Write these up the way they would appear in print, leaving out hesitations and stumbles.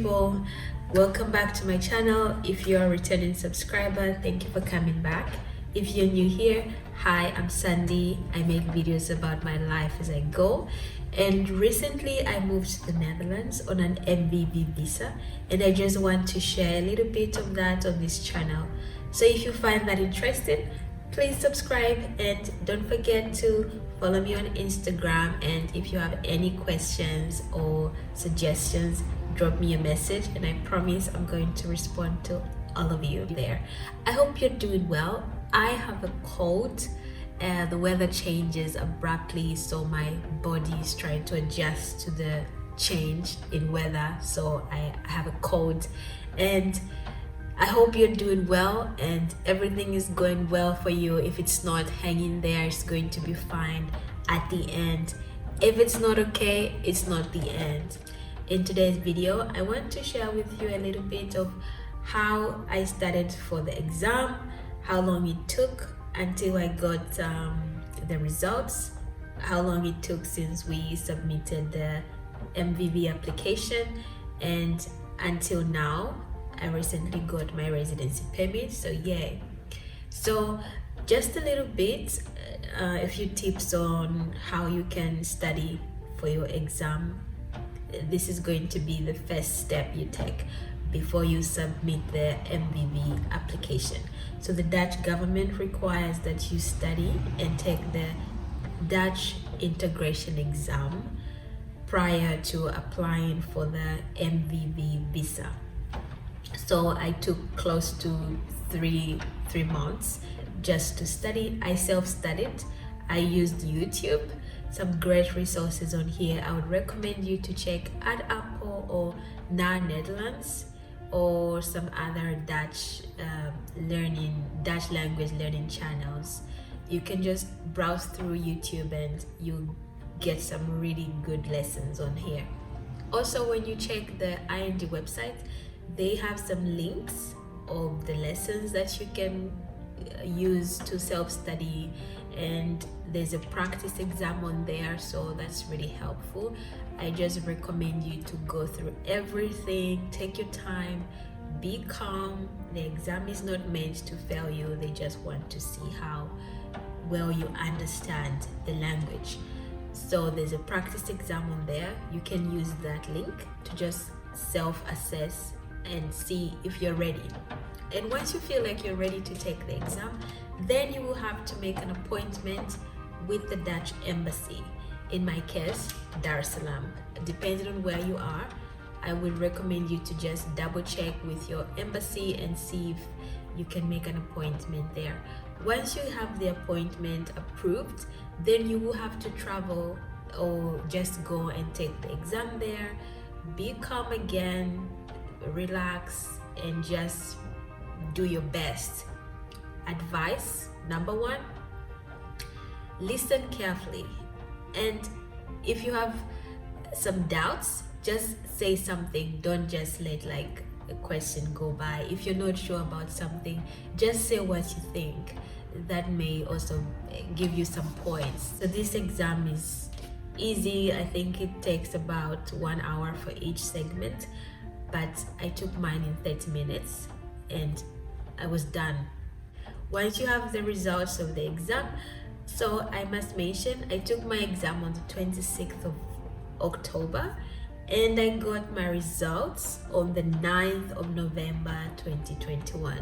people, welcome back to my channel. If you're a returning subscriber, thank you for coming back. If you're new here, hi, I'm Sandy. I make videos about my life as I go, and recently I moved to the Netherlands on an MVV visa, and I just want to share a little bit of that on this channel. So if you find that interesting, please subscribe and don't forget to follow me on Instagram. And if you have any questions or suggestions, drop me a message and I promise I'm going to respond to all of you there. I hope you're doing well. I have a cold. The weather changes abruptly, so my body is trying to adjust to the change in weather. So I have a cold, and I hope you're doing well and everything is going well for you. If it's not, hang in there, it's going to be fine at the end. If it's not okay, it's not the end. In today's video, I want to share with you a little bit of how I studied for the exam, how long it took until I got the results, how long it took since we submitted the MVV application, and until now I recently got my residency permit. So yay. So just a little bit, a few tips on how you can study for your exam. This is going to be the first step you take before you submit the MVV application. So the Dutch government requires that you study and take the Dutch integration exam prior to applying for the MVV visa. So I took close to three months just to study. I self-studied. I used YouTube. Some great resources on here. I would recommend you to check Ad Apple or Naar Netherlands, or some other Dutch language learning channels. You can just browse through YouTube and you get some really good lessons on here. Also, when you check the IND website, they have some links of the lessons that you can use to self-study, and there's a practice exam on there, so that's really helpful. I just recommend you to go through everything, take your time, be calm. The exam is not meant to fail you, they just want to see how well you understand the language. So there's a practice exam on there. You can use that link to just self-assess and see if you're ready. And once you feel like you're ready to take the exam, then you will have to make an appointment with the Dutch embassy. In my case, Dar es Salaam. Depending on where you are, I would recommend you to just double check with your embassy and see if you can make an appointment there. Once you have the appointment approved, then you will have to travel or just go and take the exam there. Be calm again, relax, and just do your best. Advice number one: listen carefully, and if you have some doubts, just say something. Don't just let like a question go by. If you're not sure about something, just say what you think. That may also give you some points. So this exam is easy. I think it takes about 1 hour for each segment, but I took mine in 30 minutes and I was done. Once you have the results of the exam, so I must mention I took my exam on the 26th of October and I got my results on the 9th of November 2021.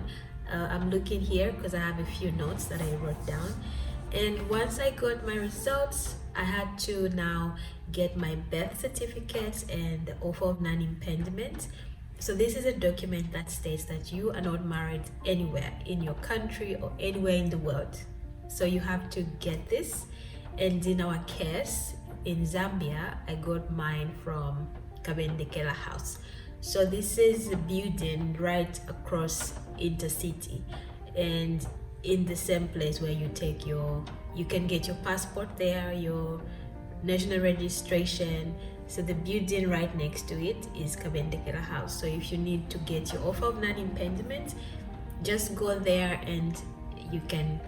I'm looking here because I have a few notes that I wrote down, and once I got my results, I had to now get my birth certificate and the offer of non-impediment. So this is a document that states that you are not married anywhere in your country or anywhere in the world. So you have to get this. And in our case, in Zambia, I got mine from Kabendekela House. So this is a building right across intercity, and in the same place where you take you can get your passport there, your national registration. So the building right next to it is Kabendekela House. So if you need to get your offer of non-impediment, just go there and you can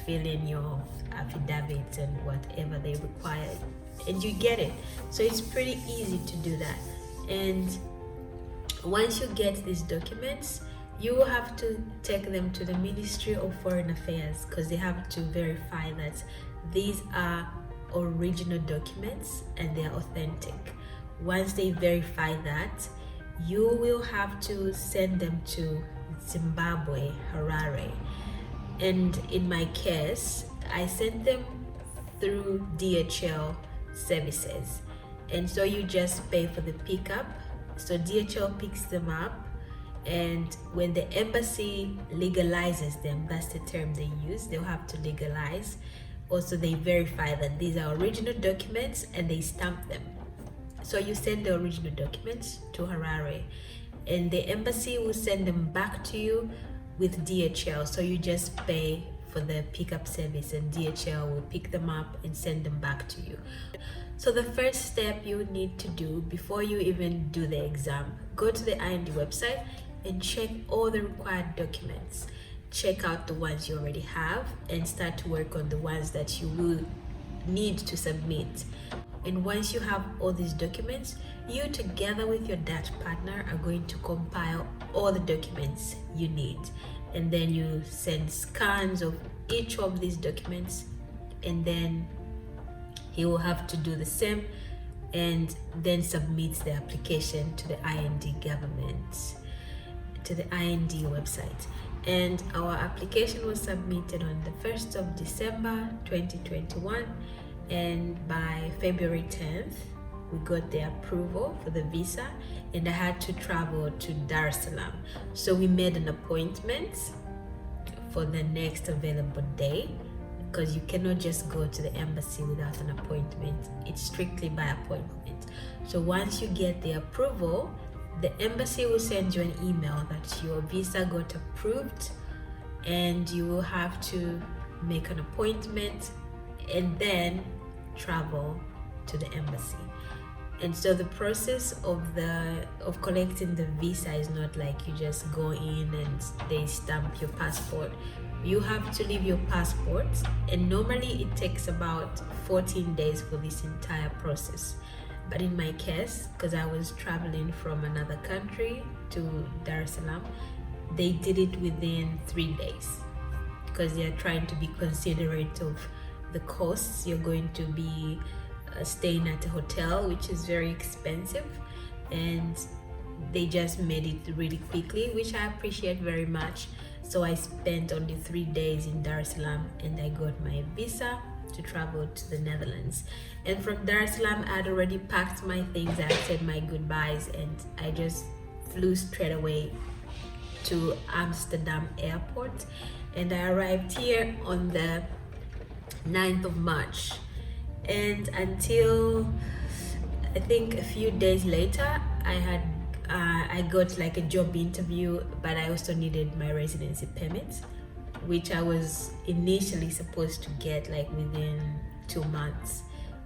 fill in your affidavits and whatever they require, and you get it. So it's pretty easy to do that. And Once you get these documents, you will have to take them to the Ministry of Foreign Affairs, because they have to verify that these are original documents and they are authentic. Once they verify that, you will have to send them to Zimbabwe, Harare. And in my case, I sent them through DHL services. And so you just pay for the pickup. So DHL picks them up, and when the embassy legalizes them, that's the term they use, they'll have to legalize. Also, they verify that these are original documents and they stamp them. So you send the original documents to Harare, and the embassy will send them back to you with DHL. So you just pay for the pickup service, and DHL will pick them up and send them back to you. So the first step you need to do before you even do the exam, go to the IND website and check all the required documents. Check out the ones you already have and start to work on the ones that you will need to submit. And once you have all these documents, you together with your Dutch partner are going to compile all the documents you need. And then you send scans of each of these documents, and then he will have to do the same and then submit the application to the IND government, to the IND website. And our application was submitted on the 1st of December 2021, and by February 10th we got the approval for the visa, and I had to travel to Dar es Salaam. So we made an appointment for the next available day, because you cannot just go to the embassy without an appointment. It's strictly by appointment. So once you get the approval, the embassy will send you an email that your visa got approved, and you will have to make an appointment and then travel to the embassy. And so the process of collecting the visa is not like you just go in and they stamp your passport. You have to leave your passport, and normally it takes about 14 days for this entire process. But in my case, because I was traveling from another country to Dar es Salaam, they did it within 3 days, because they are trying to be considerate of the costs. You're going to be staying at a hotel, which is very expensive, and they just made it really quickly, which I appreciate very much. So I spent only 3 days in Dar es Salaam, and I got my visa to travel to the Netherlands. And from Dar es Salaam, I'd already packed my things, I said my goodbyes, and I just flew straight away to Amsterdam airport, and I arrived here on the 9th of March. And until I think a few days later, I got like a job interview, but I also needed my residency permit, which I was initially supposed to get like within 2 months,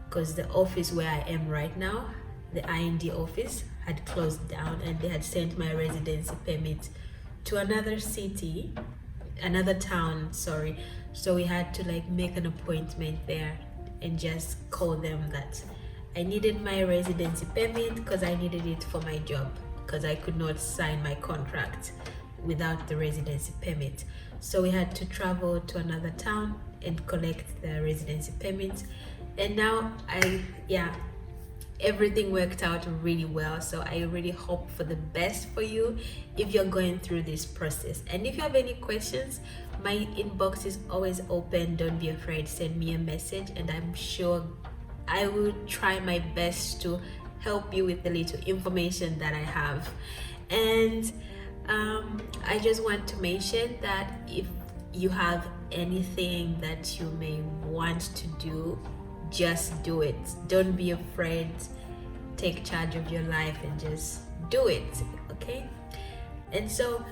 because the office where I am right now, the IND office, had closed down, and they had sent my residency permit to another city, another town, sorry. So we had to like make an appointment there and just call them that I needed my residency permit because I needed it for my job, because I could not sign my contract without the residency permit. So we had to travel to another town and collect the residency permit. And now everything worked out really well. So I really hope for the best for you if you're going through this process. And if you have any questions, my inbox is always open. Don't be afraid, send me a message, and I'm sure I will try my best to help you with the little information that I have. And I just want to mention that if you have anything that you may want to do, just do it. Don't be afraid. Take charge of your life and just do it, okay? And so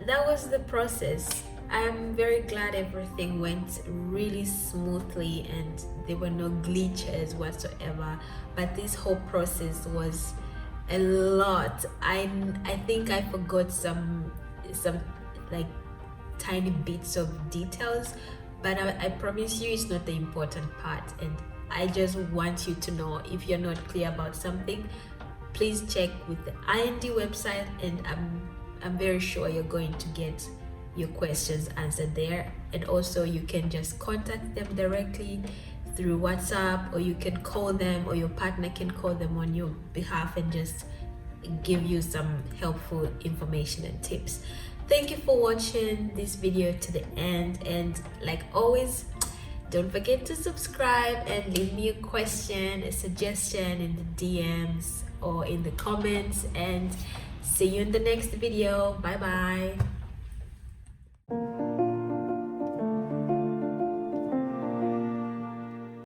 that was the process. I'm very glad everything went really smoothly and there were no glitches whatsoever. But this whole process was a lot. I think I forgot some like tiny bits of details, but I promise you it's not the important part. And I just want you to know, if you're not clear about something, please check with the IND website, and I'm very sure you're going to get your questions answered there. And also you can just contact them directly through WhatsApp, or you can call them, or your partner can call them on your behalf and just give you some helpful information and tips. Thank you for watching this video to the end, and like always, don't forget to subscribe and leave me a question, a suggestion in the DMs or in the comments, and see you in the next video. Bye bye.